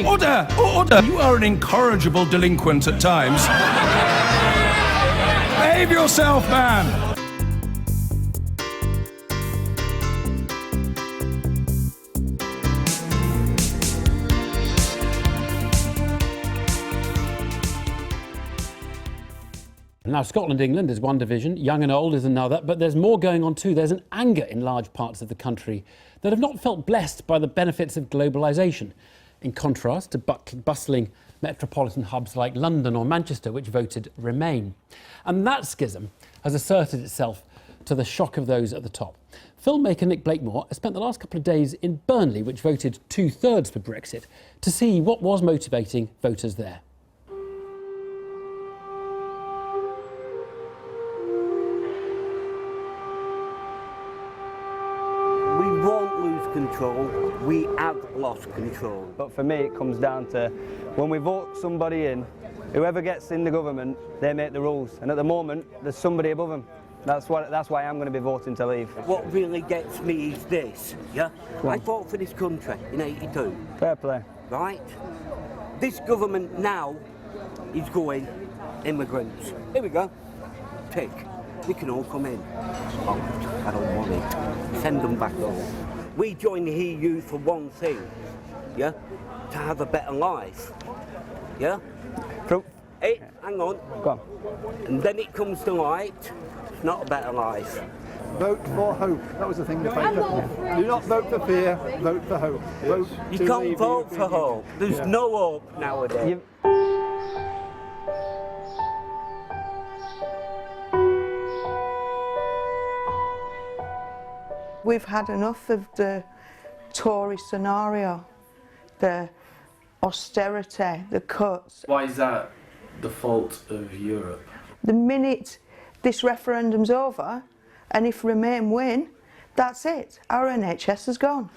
Order! Order! You are an incorrigible delinquent at times. Behave yourself, man! Now, Scotland, England is one division, young and old is another, but there's more going on too. There's an anger in large parts of the country that have not felt blessed by the benefits of globalisation, in contrast to bustling metropolitan hubs like London or Manchester, which voted Remain. And that schism has asserted itself to the shock of those at the top. Filmmaker Nick Blakemore has spent the last couple of days in Burnley, which voted 2/3 for Brexit, to see what was motivating voters there. Control. We have lost control. But for me, it comes down to when we vote somebody in, whoever gets in the government, they make the rules. And at the moment, there's somebody above them. That's why I'm going to be voting to leave. What really gets me is this, yeah? I fought for this country in '82. Fair play. Right? This government now is going immigrants. Here we go. Tick. We can all come in. Oh, I don't want it. Send them back home. We joined the EU for one thing, yeah? To have a better life, yeah? Hey, hang on. Go on. And then it comes to light, it's not a better life. Vote for hope. That was the thing in the paper. Do not vote for fear, vote for hope. Vote You to can't leave vote the for European hope. There's Union. no hope nowadays. We've had enough of the Tory scenario, the austerity, the cuts. Why is that the fault of Europe? The minute this referendum's over, and if Remain win, that's it. Our NHS is gone.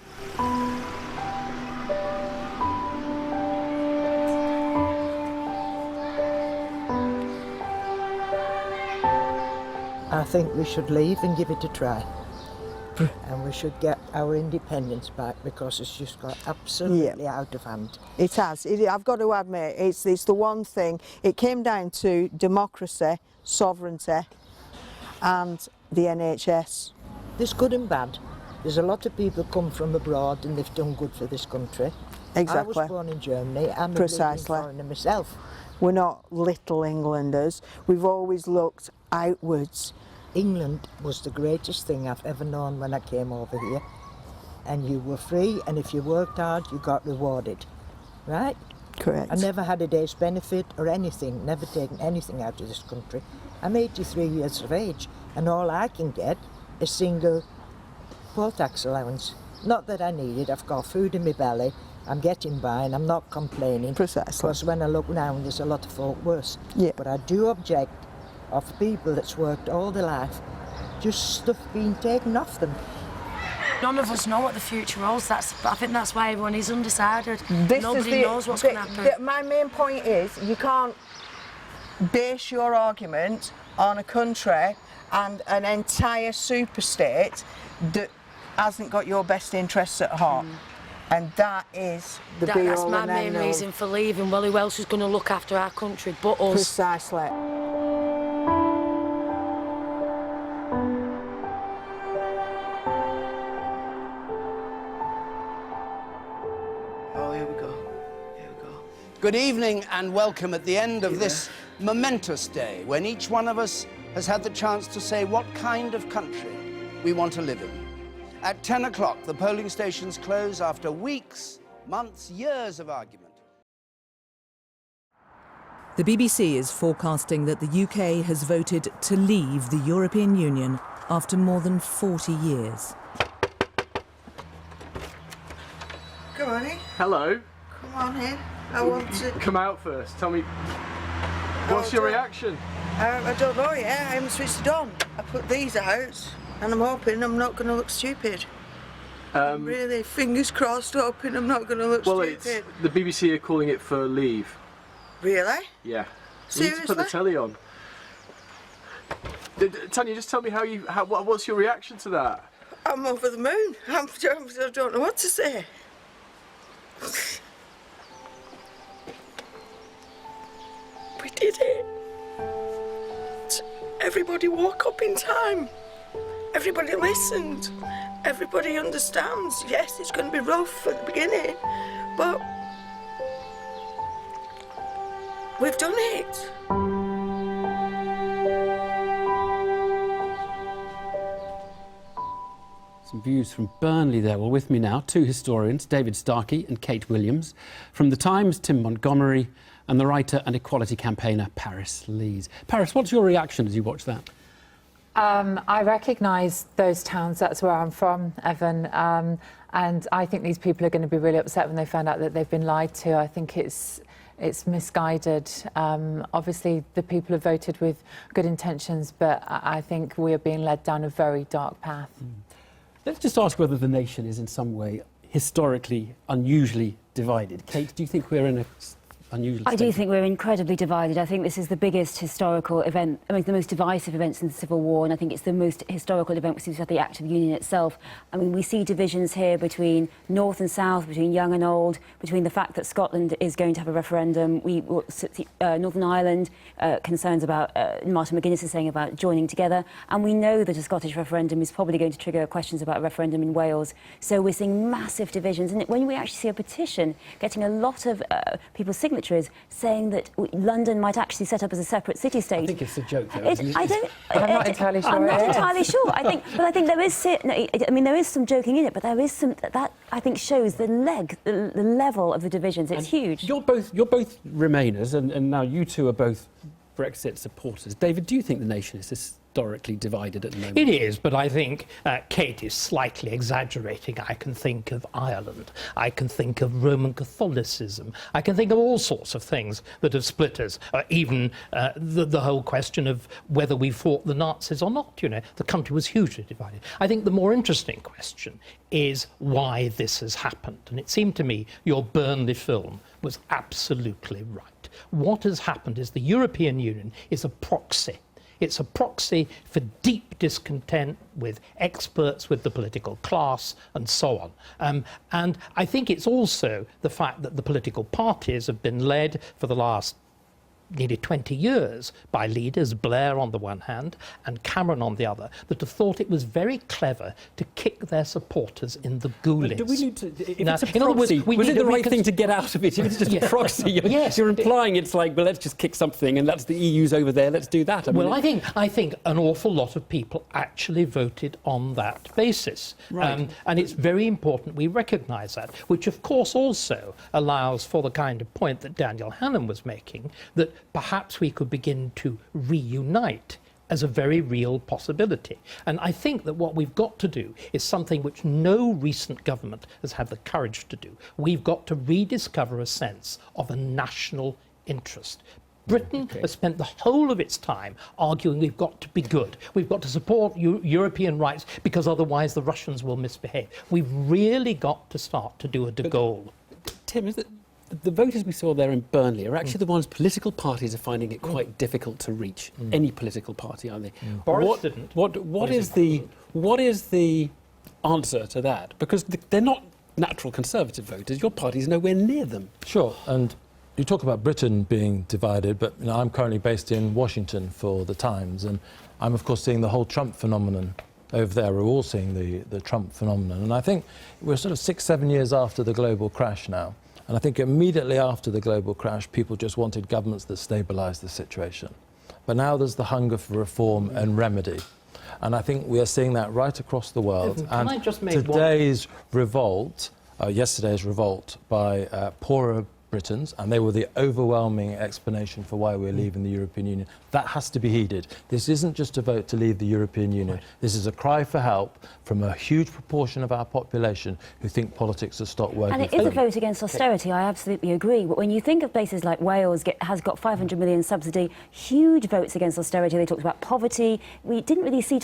I think we should leave and give it a try. And we should get our independence back because it's just got absolutely out of hand. It has. I've got to admit, it's the one thing. It came down to democracy, sovereignty, and the NHS. There's good and bad. There's a lot of people come from abroad and they've done good for this country. Exactly. I was born in Germany. I'm a Precisely. bleeding foreigner myself. We're not little Englanders. We've always looked outwards. England was the greatest thing I've ever known when I came over here. And you were free, and if you worked hard, you got rewarded. Right? Correct. I never had a day's benefit or anything, never taken anything out of this country. I'm 83 years of age, and all I can get is single poll tax allowance. Not that I need it, I've got food in my belly, I'm getting by, and I'm not complaining. Precisely. Because when I look round, there's a lot of folk worse. Yeah. But I do object of people that's worked all their life, just stuff being taken off them. None of us know what the future holds. I think that's why everyone is undecided. Nobody knows what's going to happen. My main point is you can't base your argument on a country and an entire superstate that hasn't got your best interests at heart. And that is the be-all That's my and main end-all. reason for leaving. Well, who else is going to look after our country but us? Precisely. Good evening and welcome at the end of this momentous day when each one of us has had the chance to say what kind of country we want to live in. At 10 o'clock, the polling stations close after weeks, months, years of argument. The BBC is forecasting that the UK has voted to leave the European Union after more than 40 years. Come on in. Hello. Come on in. I want to... Come out first. Tell me, what's your reaction? I don't know yet. I haven't switched it on. I put these out and I'm hoping I'm not going to look stupid. I'm really, fingers crossed, hoping I'm not going to look stupid. The BBC are calling it for leave. Really? Yeah. Seriously? You need to put the telly on. Tanya, just tell me what's your reaction to that? I'm over the moon. I don't know what to say. everybody woke up in time. Everybody listened. Everybody understands. Yes, it's going to be rough at the beginning, but we've done it. Some views from Burnley there. Well, with me now, two historians, David Starkey and Kate Williams. From The Times, Tim Montgomery, and the writer and equality campaigner, Paris Lees. Paris, what's your reaction as you watch that? I recognise those towns. That's where I'm from, Evan. And I think these people are going to be really upset when they find out that they've been lied to. I think it's misguided. Obviously, the people have voted with good intentions, but I think we are being led down a very dark path. Let's just ask whether the nation is in some way historically unusually divided. Kate, do you think we're in a unusual state? I do think we're incredibly divided. I think this is the biggest historical event, I mean, the most divisive event since the Civil War, and I think it's the most historical event since the Act of Union itself. I mean, we see divisions here between North and South, between young and old, between the fact that Scotland is going to have a referendum, Northern Ireland, concerns about, Martin McGuinness is saying about joining together, and we know that a Scottish referendum is probably going to trigger questions about a referendum in Wales. So we're seeing massive divisions, and when we actually see a petition getting a lot of people's signatures saying that London might actually set up as a separate city-state. I think it's a joke, though, isn't it? I'm not entirely sure. I'm not entirely sure. I think there is. I mean, there is some joking in it, but there is some that I think shows the level of the divisions. It's huge. You're both Remainers, and now you two are both Brexit supporters. David, do you think the nation is historically divided at the moment? It is, but I think Kate is slightly exaggerating. I can think of Ireland. I can think of Roman Catholicism. I can think of all sorts of things that have split us. Even the whole question of whether we fought the Nazis or not. You know, the country was hugely divided. I think the more interesting question is why this has happened. And it seemed to me your Burnley film was absolutely right. What has happened is the European Union is a proxy. It's a proxy for deep discontent with experts, with the political class, and so on. And I think it's also the fact that the political parties have been led for the last nearly 20 years by leaders, Blair on the one hand and Cameron on the other, that have thought it was very clever to kick their supporters in the goulash. Do we need to, if it's a proxy, was it the right thing to get out of it? If it's just a proxy, you're implying it's like, well, let's just kick something and that's the EU's over there, let's do that. I think an awful lot of people actually voted on that basis. Right. And it's very important we recognise that, which of course also allows for the kind of point that Daniel Hannan was making, that perhaps we could begin to reunite as a very real possibility. And I think that what we've got to do is something which no recent government has had the courage to do. We've got to rediscover a sense of a national interest. Britain has spent the whole of its time arguing we've got to be good. We've got to support European rights because otherwise the Russians will misbehave. We've really got to start to do a de Gaulle. Tim, is it the voters we saw there in Burnley are actually the ones political parties are finding it quite difficult to reach. Any political party, are they? Boris didn't. What is the answer to that? Because they're not natural Conservative voters. Your party's nowhere near them. Sure, and you talk about Britain being divided, but I'm currently based in Washington for The Times, and I'm of course seeing the whole Trump phenomenon over there. We're all seeing the Trump phenomenon, and I think we're sort of 6-7 years after the global crash now. And I think immediately after the global crash, people just wanted governments that stabilised the situation. But now there's the hunger for reform and remedy. And I think we are seeing that right across the world. And today's revolt, yesterday's revolt by poorer Britons, and they were the overwhelming explanation for why we're leaving the European Union. That has to be heeded. This isn't just a vote to leave the European Union. Right. This is a cry for help from a huge proportion of our population who think politics has stopped working. And it is a vote against austerity, I absolutely agree. But when you think of places like Wales has got 500 million subsidy, huge votes against austerity. They talked about poverty. We didn't really see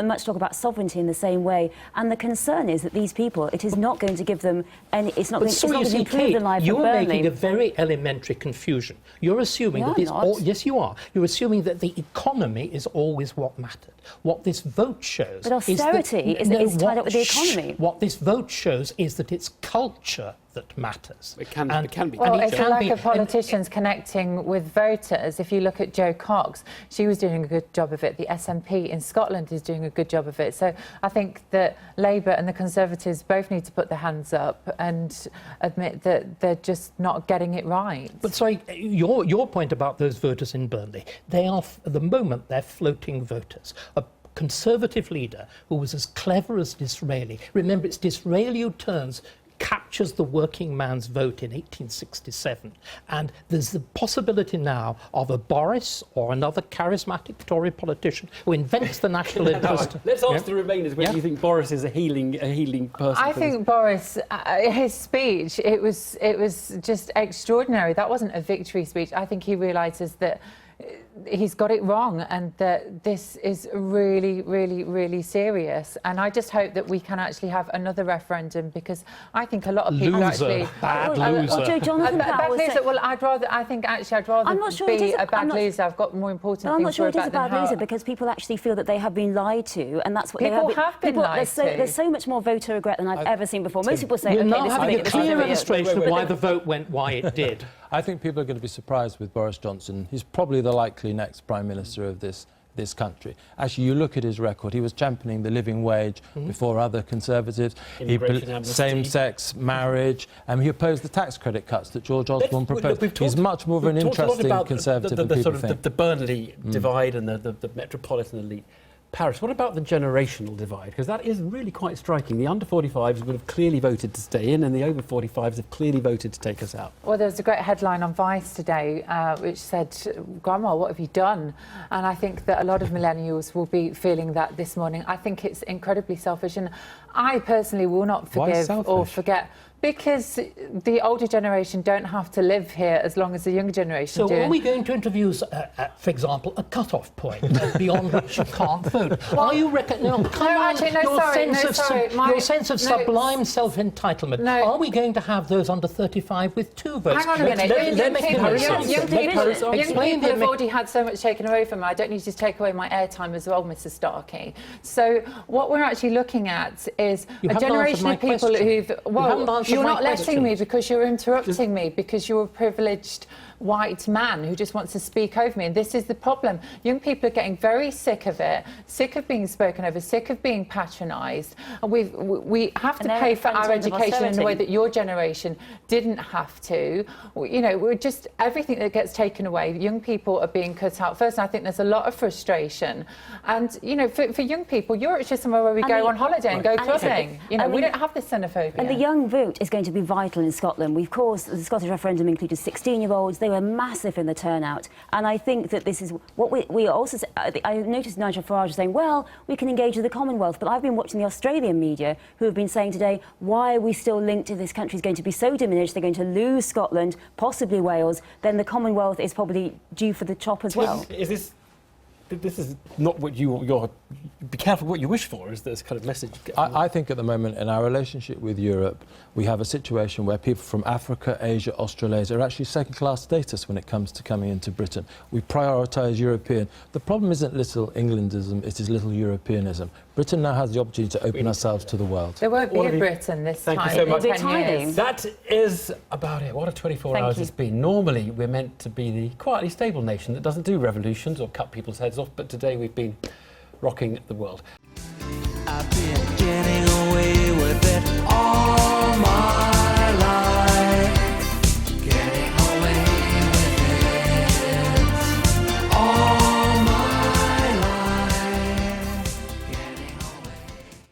much talk about sovereignty in the same way. And the concern is that these people, it is not going to give them any, it's not going to improve the life of Burnley. A very elementary confusion. You're assuming that it's all, yes, you are. You're assuming that the economy is always what mattered. What this vote shows, but austerity is tied up with the economy. What this vote shows is that it's culture that matters. It can be. Well, it's a lack of politicians connecting with voters. If you look at Jo Cox, she was doing a good job of it. The SNP in Scotland is doing a good job of it. So I think that Labour and the Conservatives both need to put their hands up and admit that they're just not getting it right. But sorry, your point about those voters in Burnley, they are, at the moment, they're floating voters. A Conservative leader who was as clever as Disraeli. Remember, it's Disraeli who captures the working man's vote in 1867. And there's the possibility now of a Boris or another charismatic Tory politician who invents the national interest. Let's ask the Remainers whether you think Boris is a healing person. I think Boris, his speech, it was just extraordinary. That wasn't a victory speech. I think he realises that he's got it wrong and that this is really, really, really serious. And I just hope that we can actually have another referendum, because I think a lot of people actually... Bad loser. Jonathan Powell loser. Well, I think I'd rather I'm not sure be a bad loser. I've got more important I'm things not sure to worry it is a about bad loser, because people actually feel that they have been lied to, and that's what people they have been lied to. There's so much more voter regret than I've ever seen before. Most people say, We're okay, now this having a is clear illustration of why the vote went why it did. I think people are going to be surprised with Boris Johnson. He's probably the likely next Prime Minister of this country. Actually, you look at his record. He was championing the living wage before other Conservatives. Same-sex marriage. He opposed the tax credit cuts that George Osborne proposed. He's much more of an interesting Conservative than people think. The Burnley divide and the metropolitan elite. Paris, what about the generational divide? Because that is really quite striking. The under-45s would have clearly voted to stay in, and the over-45s have clearly voted to take us out. Well, there was a great headline on Vice today which said, Grandma, what have you done? And I think that a lot of millennials will be feeling that this morning. I think it's incredibly selfish, and I personally will not forgive or forget. Because the older generation don't have to live here as long as the younger generation do. So are we going to introduce, for example, a cut-off point beyond which you can't vote? Are you your sense of sublime self-entitlement, are we going to have those under 35 with 2 votes? Hang on a minute. Young people have already had so much taken away from them. I don't need to take away my airtime as well, Mr. Starkey. So what we're actually looking at is a generation of people who've... You're not letting me because you're interrupting me, because you're a privileged white man who just wants to speak over me. And this is the problem. Young people are getting very sick of it, sick of being spoken over, sick of being patronised. And we have to pay for our education in a way that your generation didn't have to. You know, we're just, everything that gets taken away, young people are being cut out first. And I think there's a lot of frustration. And, you know, for young people, Europe's just somewhere where we go on holiday and go clubbing. You know, we don't have this xenophobia. And the young vote is going to be vital in Scotland. Of course, the Scottish referendum included 16-year-olds. They were massive in the turnout. And I think that this is what we also... I noticed Nigel Farage saying, well, we can engage with the Commonwealth. But I've been watching the Australian media who have been saying today, why are we still linked to this country is going to be so diminished, they're going to lose Scotland, possibly Wales, then the Commonwealth is probably due for the chop as well. This is not what you're... Be careful what you wish for, is this kind of message. I think at the moment, in our relationship with Europe, we have a situation where people from Africa, Asia, Australasia are actually second-class status when it comes to coming into Britain. We prioritise European. The problem isn't little Englandism, it is little Europeanism. Britain now has the opportunity to open ourselves to the world. There won't be a Britain this time. Thank you so much. In 10 years. That is about it. What a 24 hours it's been. Normally, we're meant to be the quietly stable nation that doesn't do revolutions or cut people's heads off, but today we've been rocking the world. I've been getting away with it all.